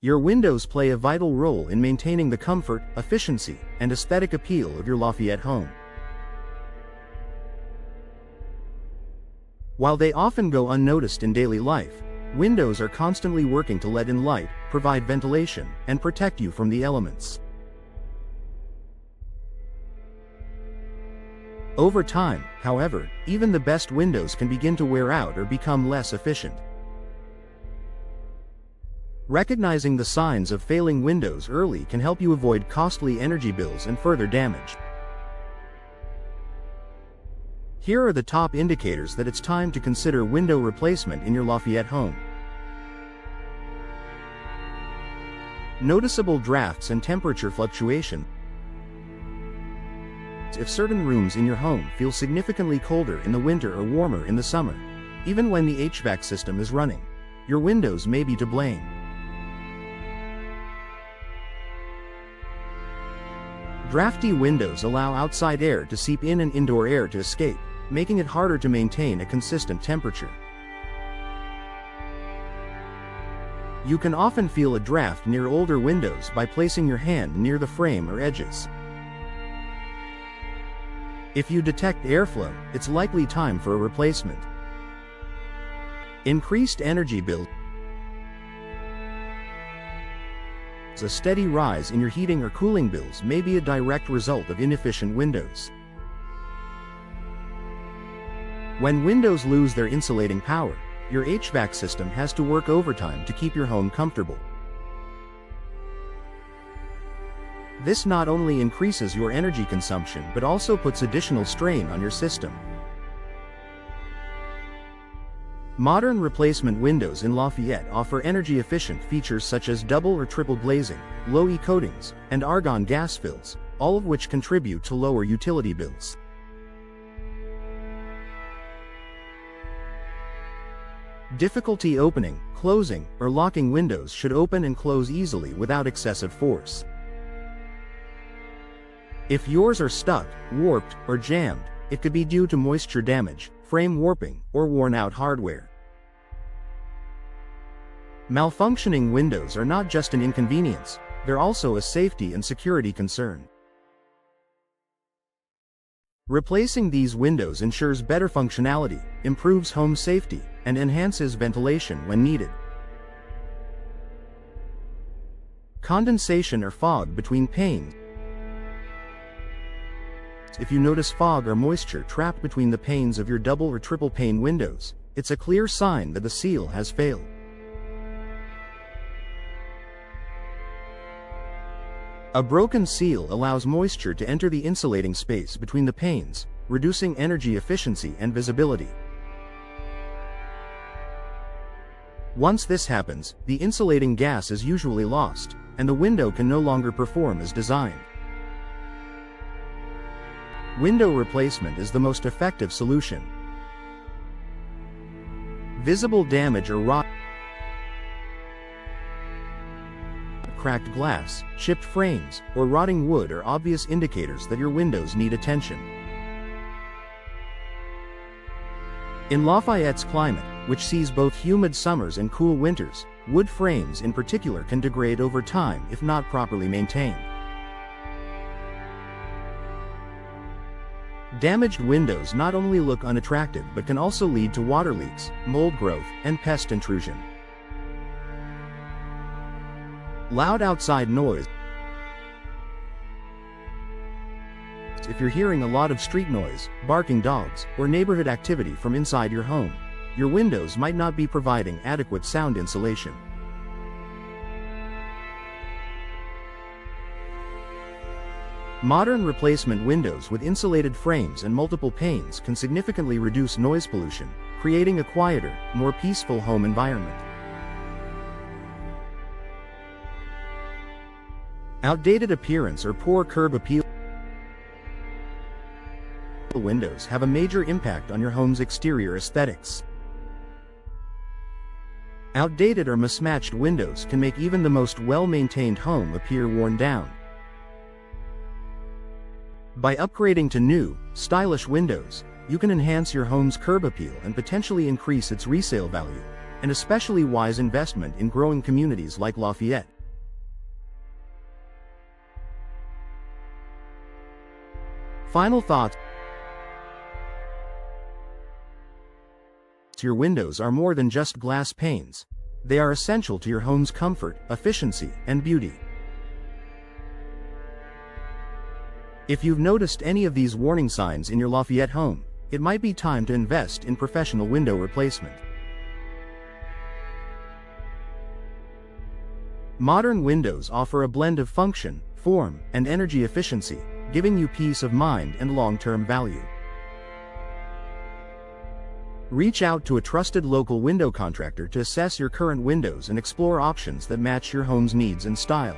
Your windows play a vital role in maintaining the comfort, efficiency, and aesthetic appeal of your Lafayette home. While they often go unnoticed in daily life, windows are constantly working to let in light, provide ventilation, and protect you from the elements. Over time, however, even the best windows can begin to wear out or become less efficient. Recognizing the signs of failing windows early can help you avoid costly energy bills and further damage. Here are the top indicators that it's time to consider window replacement in your Lafayette home. Noticeable drafts and temperature fluctuation. If certain rooms in your home feel significantly colder in the winter or warmer in the summer, even when the HVAC system is running, your windows may be to blame. Drafty windows allow outside air to seep in and indoor air to escape, making it harder to maintain a consistent temperature. You can often feel a draft near older windows by placing your hand near the frame or edges. If you detect airflow, it's likely time for a replacement. Increased energy bills. A steady rise in your heating or cooling bills may be a direct result of inefficient windows. When windows lose their insulating power, your HVAC system has to work overtime to keep your home comfortable. This not only increases your energy consumption but also puts additional strain on your system. Modern replacement windows in Lafayette offer energy-efficient features such as double or triple glazing, low-E coatings, and argon gas fills, all of which contribute to lower utility bills. Difficulty opening, closing, or locking windows should open and close easily without excessive force. If yours are stuck, warped, or jammed, it could be due to moisture damage, frame warping, or worn-out hardware. Malfunctioning windows are not just an inconvenience, they're also a safety and security concern. Replacing these windows ensures better functionality, improves home safety, and enhances ventilation when needed. Condensation or fog between panes. If you notice fog or moisture trapped between the panes of your double or triple pane windows, it's a clear sign that the seal has failed. A broken seal allows moisture to enter the insulating space between the panes, reducing energy efficiency and visibility. Once this happens, the insulating gas is usually lost, and the window can no longer perform as designed. Window replacement is the most effective solution. Visible damage or rot, cracked glass, chipped frames, or rotting wood are obvious indicators that your windows need attention. In Lafayette's climate, which sees both humid summers and cool winters, wood frames in particular can degrade over time if not properly maintained. Damaged windows not only look unattractive but can also lead to water leaks, mold growth, and pest intrusion. Loud outside noise. If you're hearing a lot of street noise, barking dogs, or neighborhood activity from inside your home, your windows might not be providing adequate sound insulation. Modern replacement windows with insulated frames and multiple panes can significantly reduce noise pollution, creating a quieter, more peaceful home environment. Outdated appearance or poor curb appeal. Windows have a major impact on your home's exterior aesthetics. Outdated or mismatched windows can make even the most well-maintained home appear worn down. By upgrading to new, stylish windows, you can enhance your home's curb appeal and potentially increase its resale value, and especially wise investment in growing communities like Lafayette. Final thoughts. Your windows are more than just glass panes. They are essential to your home's comfort, efficiency, and beauty. If you've noticed any of these warning signs in your Lafayette home, it might be time to invest in professional window replacement. Modern windows offer a blend of function, form, and energy efficiency, giving you peace of mind and long-term value. Reach out to a trusted local window contractor to assess your current windows and explore options that match your home's needs and style.